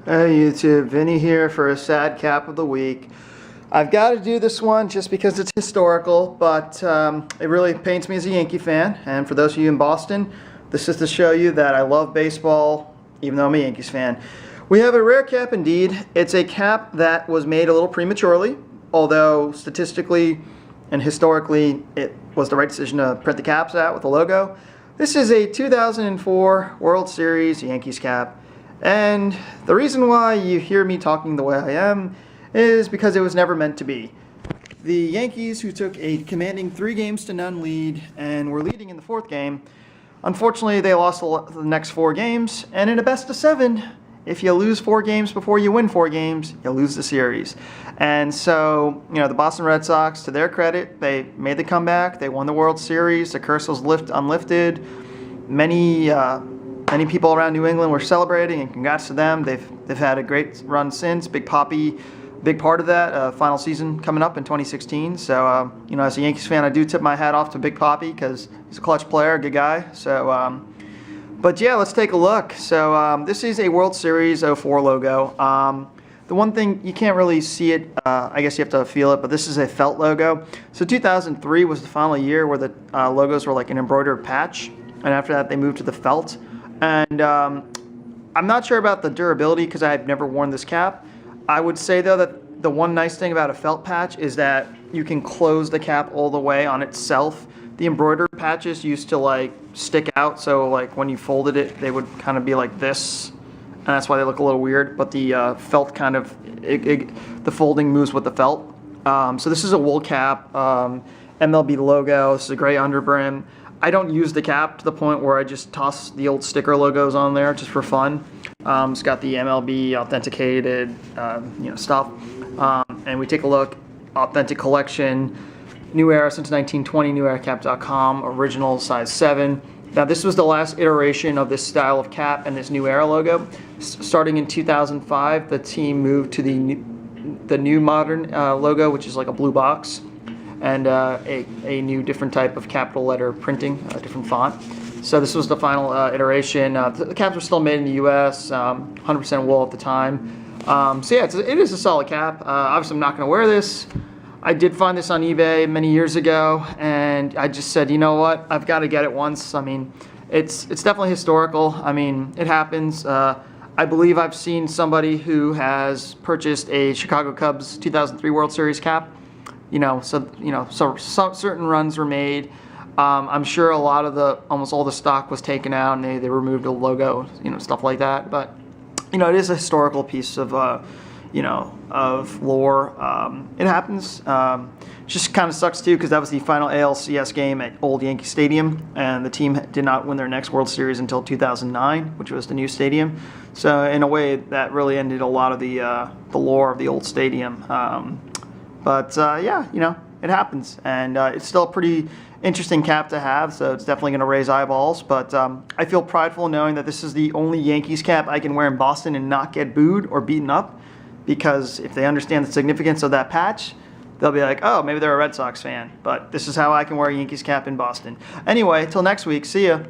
Hey YouTube, Vinny here for a sad cap of the week. I've got to do this one just because it's historical, but it really paints me as a Yankee fan. And for those of you in Boston, this is to show you that I love baseball, even though I'm a Yankees fan. We have a rare cap indeed. It's a cap that was made a little prematurely, although statistically and historically it was the right decision to print the caps out with the logo. This is a 2004 World Series Yankees cap. And the reason why you hear me talking the way I am is because it was never meant to be. The Yankees, who took a commanding 3-0 lead and were leading in the 4th game, unfortunately they lost the next 4 games, and in a best of 7, if you lose 4 games before you win 4 games, you lose the series. And so, the Boston Red Sox, to their credit, they made the comeback, they won the World Series, the curse was unlifted. Many people around New England were celebrating, and congrats to them. They've had a great run since. Big Papi, big part of that. Final season coming up in 2016. So, as a Yankees fan, I do tip my hat off to Big Papi because he's a clutch player, a good guy. So, but yeah, let's take a look. So, this is a World Series 04 logo. The one thing, you can't really see it, I guess you have to feel it, but this is a felt logo. So 2003 was the final year where the logos were like an embroidered patch, and after that they moved to the felt. And I'm not sure about the durability because I've never worn this cap. I would say though that the one nice thing about a felt patch is that you can close the cap all the way on itself. The embroidered patches used to like stick out, so like when you folded it, they would kind of be like this, and that's why they look a little weird. But the felt kind of, the folding moves with the felt. So this is a wool cap, MLB logo. This is a gray underbrim. I don't use the cap to the point where I just toss the old sticker logos on there just for fun. It's got the MLB authenticated, stuff. And we take a look, authentic collection, new era since 1920, neweracap.com, original size 7. Now this was the last iteration of this style of cap and this new era logo. Starting in 2005, the team moved to the new modern logo, which is like a blue box, and a new different type of capital letter printing, a different font. So this was the final iteration. The caps were still made in the U.S., 100% wool at the time. So yeah, it is a solid cap. Obviously I'm not going to wear this. I did find this on eBay many years ago, and I just said, you know what, I've got to get it once. I mean, it's definitely historical. I mean, it happens. I believe I've seen somebody who has purchased a Chicago Cubs 2003 World Series cap. So certain runs were made. I'm sure almost all the stock was taken out, and they removed the logo, stuff like that. But, it is a historical piece of, of lore. It happens. Just kind of sucks too, because that was the final ALCS game at Old Yankee Stadium, and the team did not win their next World Series until 2009, which was the new stadium. So in a way, that really ended a lot of the lore of the old stadium. But yeah, it happens, and it's still a pretty interesting cap to have, so it's definitely going to raise eyeballs. But I feel prideful knowing that this is the only Yankees cap I can wear in Boston and not get booed or beaten up, because if they understand the significance of that patch, they'll be like, oh, maybe they're a Red Sox fan. But this is how I can wear a Yankees cap in Boston. Anyway, till next week, see ya.